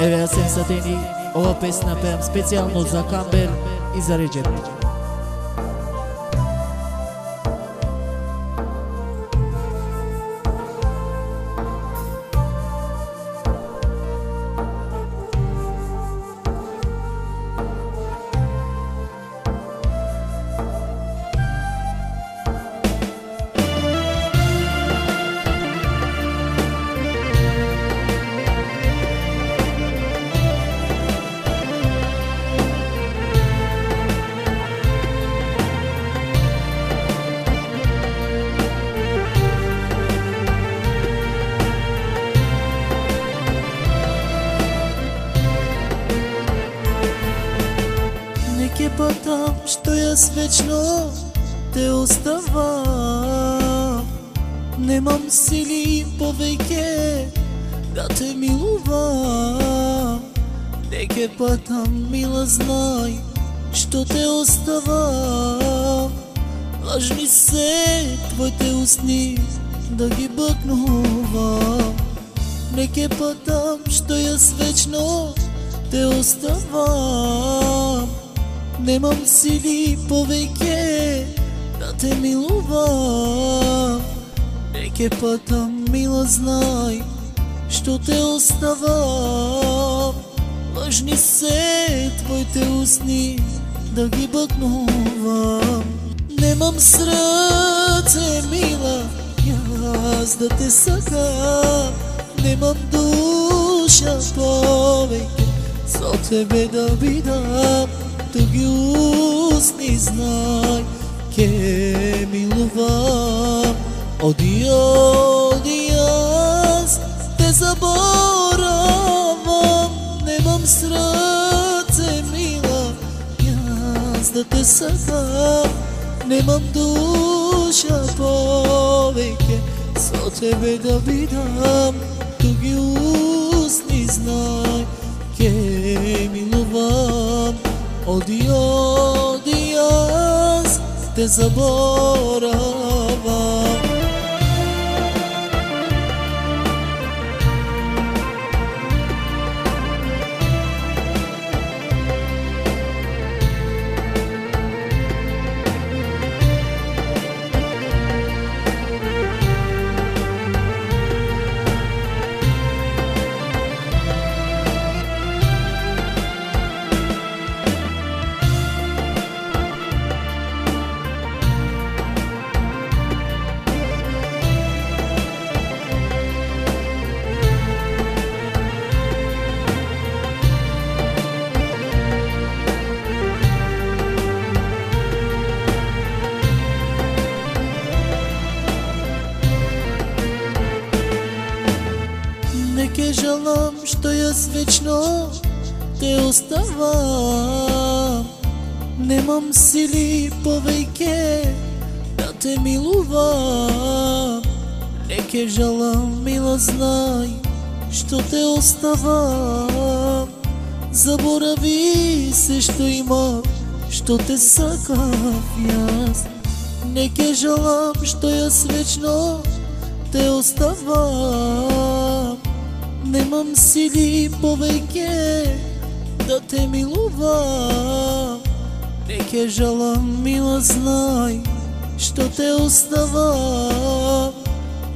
Еве ја сем Сатени, ова песна пеам специјално за Камбер и за Реджеп. Неке потам што јас вечно те оставам. Немам сили повеќе да те милувам. Неке потам, мила, знај што те оставам. Лажни се твоите усни да ги бакнувам. Неке потам што јас вечно те оставам. Немам сили повеќе да те милувам. Неке патам, мила, знај што те оставам. Лажни се твоите усни да ги бакнувам. Немам срце, мила, јас да те сакам. Немам душа повеќе со тебе да бидам. Туги усни, знај, ке милувам. Оди, оди, јас те заборавам. Немам срце, мила, јас да те сакам. Немам душа повеќе со тебе да бидам. Туги усни, знај, ке милувам. Оди, оди, јас те заборавам. Неке жалам што јас вечно те оставам. Немам сили повеќе да те милувам. Неке жалам, мила, знај што те оставам. Заборави се што имам, што те сакав јас. Неке жалам што јас вечно те оставам. Немам сили повеќе да те милувам. Неке жалам, мила, знај што те оставам.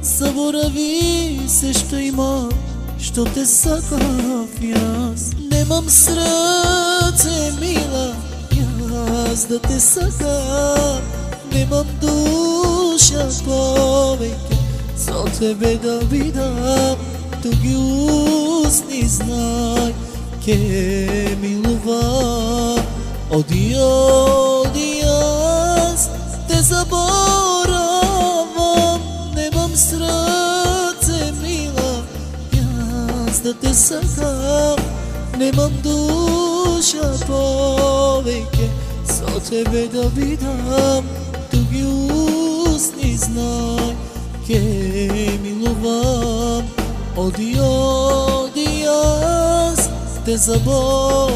Заборави се што имам, што те сакав јас. Немам срце, мила, јас да те сакам. Немам душа повеќе со тебе да бидам. Туги усни, знај, ке милувам. Оди, оди, јас те заборавам. Немам срце, мила, јас да те сакам. Немам душа повеќе со тебе да бидам. Туги усни, знај, ке милувам. Оди, оди, јас те заборавам.